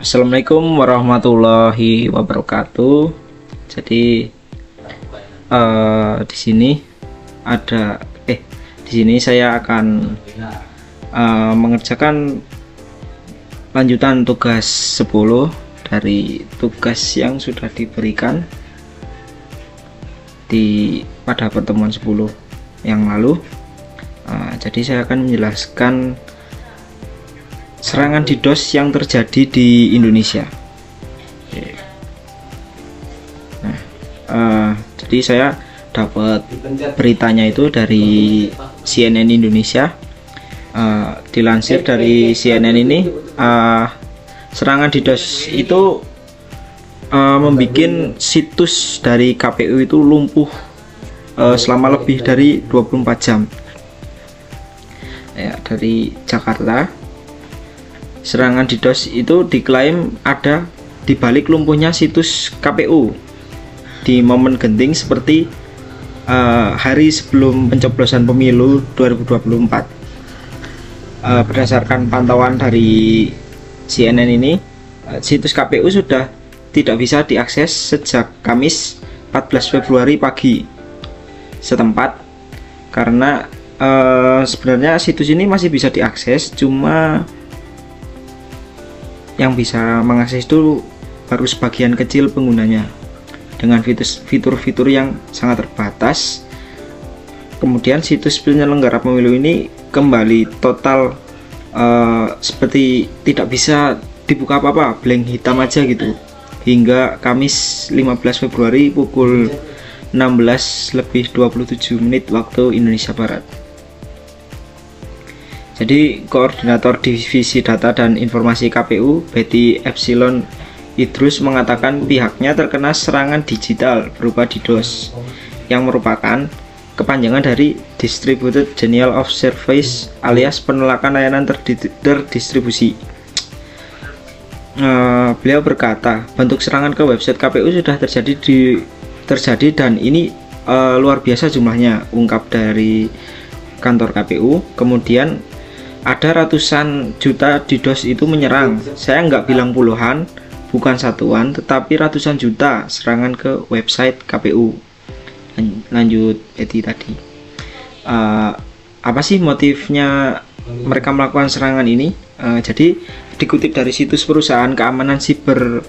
Assalamualaikum warahmatullahi wabarakatuh. Jadi di sini ada di sini saya akan mengerjakan lanjutan tugas 10 dari tugas yang sudah diberikan pada pertemuan 10 yang lalu. Jadi saya akan menjelaskan serangan DDoS yang terjadi di Indonesia. Jadi saya dapat beritanya itu dari CNN Indonesia. Dilansir dari CNN ini, serangan DDoS itu membuat situs dari KPU itu lumpuh selama lebih dari 24 jam. Dari Jakarta, serangan DDoS itu diklaim ada di balik lumpuhnya situs KPU di momen genting seperti hari sebelum pencoblosan pemilu 2024. Berdasarkan pantauan dari CNN ini, situs KPU sudah tidak bisa diakses sejak Kamis 14 Februari pagi setempat, karena sebenarnya situs ini masih bisa diakses, cuma yang bisa mengakses itu baru sebagian kecil penggunanya dengan fitur-fitur yang sangat terbatas. Kemudian situs penyelenggara pemilu ini kembali total seperti tidak bisa dibuka apa-apa, blank hitam aja gitu, hingga Kamis 15 Februari pukul 16:27 waktu Indonesia Barat. Jadi Koordinator Divisi Data dan Informasi KPU, Betty Epsilon Idrus, mengatakan pihaknya terkena serangan digital berupa DDoS yang merupakan kepanjangan dari Distributed Denial of Service alias penolakan layanan terdistribusi. Beliau berkata, bentuk serangan ke website KPU sudah terjadi dan ini luar biasa jumlahnya, ungkap dari kantor KPU. Kemudian ada ratusan juta DDoS itu menyerang. Saya nggak bilang puluhan, bukan satuan, tetapi ratusan juta serangan ke website KPU. Lanjut Betty tadi. Apa sih motifnya mereka melakukan serangan ini? Jadi dikutip dari situs perusahaan keamanan siber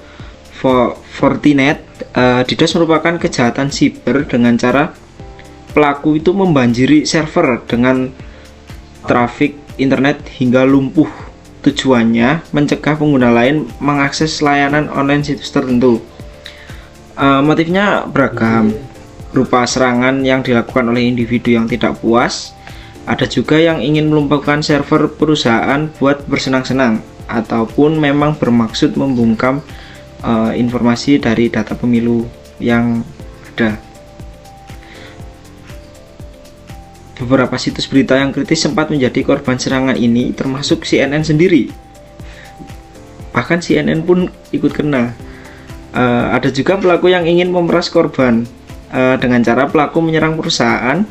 Fortinet, DDoS merupakan kejahatan siber dengan cara pelaku itu membanjiri server dengan trafik internet hingga lumpuh. Tujuannya mencegah pengguna lain mengakses layanan online situs tertentu. Motifnya beragam, berupa serangan yang dilakukan oleh individu yang tidak puas, ada juga yang ingin melumpuhkan server perusahaan buat bersenang-senang, ataupun memang bermaksud membungkam informasi dari data pemilu yang ada. Beberapa situs berita yang kritis sempat menjadi korban serangan ini, termasuk CNN sendiri. Bahkan CNN pun ikut kena. Ada juga pelaku yang ingin memeras korban dengan cara pelaku menyerang perusahaan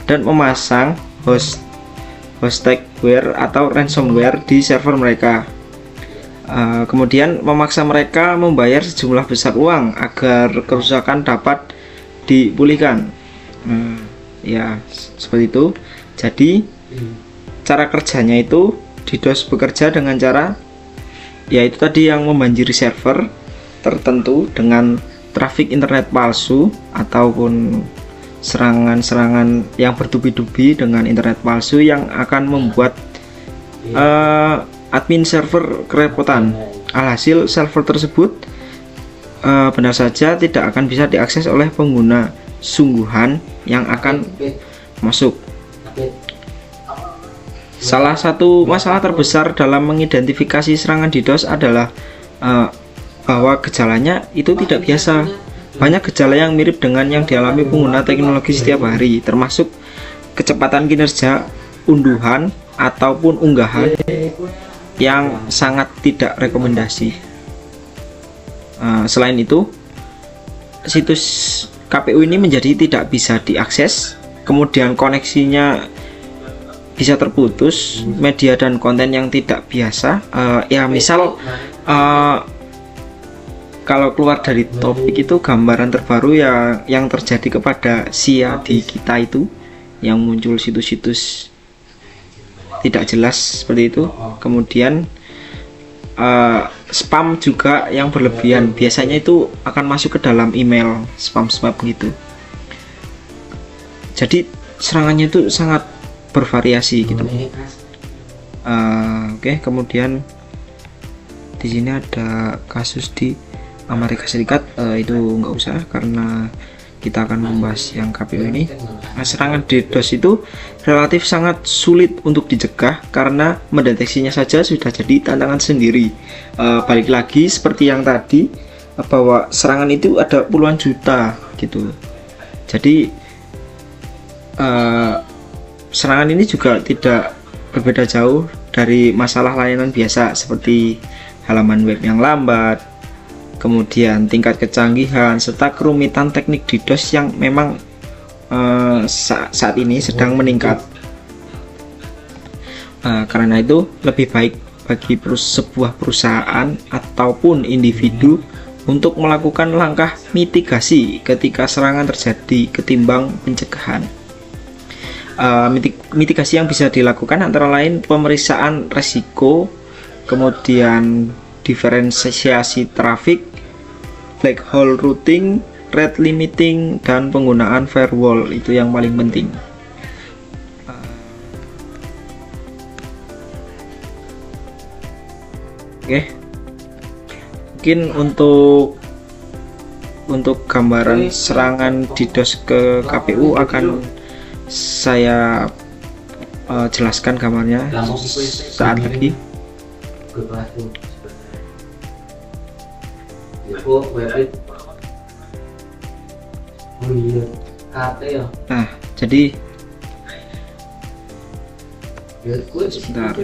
dan memasang hostageware atau ransomware di server mereka. Kemudian memaksa mereka membayar sejumlah besar uang agar kerusakan dapat dipulihkan. Ya, seperti itu. Jadi cara kerjanya itu DDoS bekerja dengan cara yaitu tadi, yang membanjiri server tertentu dengan trafik internet palsu, ataupun serangan-serangan yang bertubi-tubi dengan internet palsu yang akan membuat admin server kerepotan. Alhasil server tersebut benar saja tidak akan bisa diakses oleh pengguna sungguhan yang akan masuk. Salah satu masalah terbesar dalam mengidentifikasi serangan DDoS adalah bahwa gejalanya itu tidak biasa. Banyak gejala yang mirip dengan yang dialami pengguna teknologi setiap hari, termasuk kecepatan kinerja unduhan ataupun unggahan yang sangat tidak rekomendasi. Selain itu, situs KPU ini menjadi tidak bisa diakses, kemudian koneksinya bisa terputus, media dan konten yang tidak biasa, ya misal Eh, kalau keluar dari topik itu, gambaran terbaru yang terjadi kepada Sia di kita itu, yang muncul situs-situs tidak jelas seperti itu. Kemudian spam juga yang berlebihan, biasanya itu akan masuk ke dalam email spam gitu. Jadi serangannya itu sangat bervariasi gitu. Oke, kemudian di sini ada kasus di Amerika Serikat, itu nggak usah karena kita akan membahas yang KPU ini. Serangan DDoS itu relatif sangat sulit untuk dicegah karena mendeteksinya saja sudah jadi tantangan sendiri. Balik lagi seperti yang tadi, bahwa serangan itu ada puluhan juta gitu. Jadi serangan ini juga tidak berbeda jauh dari masalah layanan biasa seperti halaman web yang lambat, kemudian tingkat kecanggihan, serta kerumitan teknik DDoS yang memang saat ini sedang meningkat. Karena itu lebih baik bagi sebuah perusahaan ataupun individu untuk melakukan langkah mitigasi ketika serangan terjadi ketimbang pencegahan. Mitigasi yang bisa dilakukan antara lain pemeriksaan resiko, kemudian diferensiasi trafik, black hole routing, rate limiting, dan penggunaan firewall. Itu yang paling penting. Oke, mungkin untuk gambaran serangan DDoS ke KPU akan saya jelaskan gambarnya saat lagi. Nah, jadi sebentar.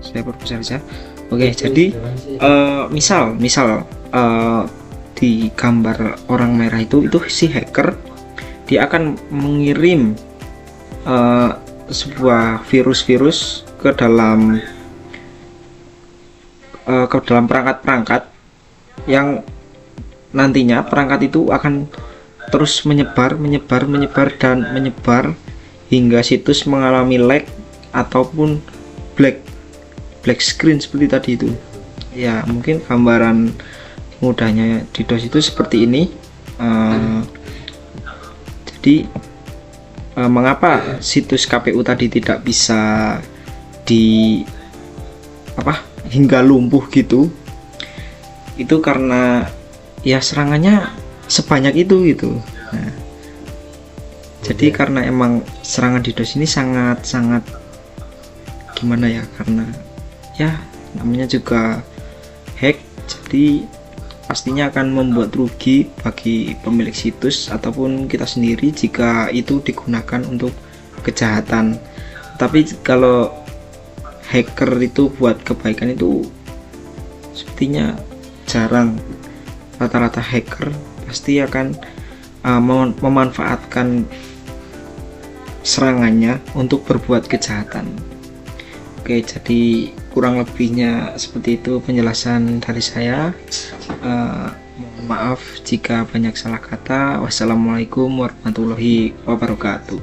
Saya berbesar saja. Oke, jadi misal di gambar orang merah itu si hacker dia akan mengirim sebuah virus ke dalam perangkat-perangkat yang nantinya perangkat itu akan terus menyebar hingga situs mengalami lag ataupun black screen seperti tadi itu. Ya, mungkin gambaran mudahnya DDoS itu seperti ini. Jadi mengapa situs KPU tadi tidak bisa hingga lumpuh gitu? Itu karena ya serangannya sebanyak itu gitu. Nah, jadi karena emang serangan DDoS ini sangat gimana ya, karena ya namanya juga hack, jadi pastinya akan membuat rugi bagi pemilik situs ataupun kita sendiri jika itu digunakan untuk kejahatan. Tapi kalau hacker itu buat kebaikan itu sepertinya jarang. Rata-rata hacker pasti akan memanfaatkan serangannya untuk berbuat kejahatan. Oke, jadi kurang lebihnya seperti itu penjelasan dari saya. Mohon maaf jika banyak salah kata. Wassalamualaikum warahmatullahi wabarakatuh.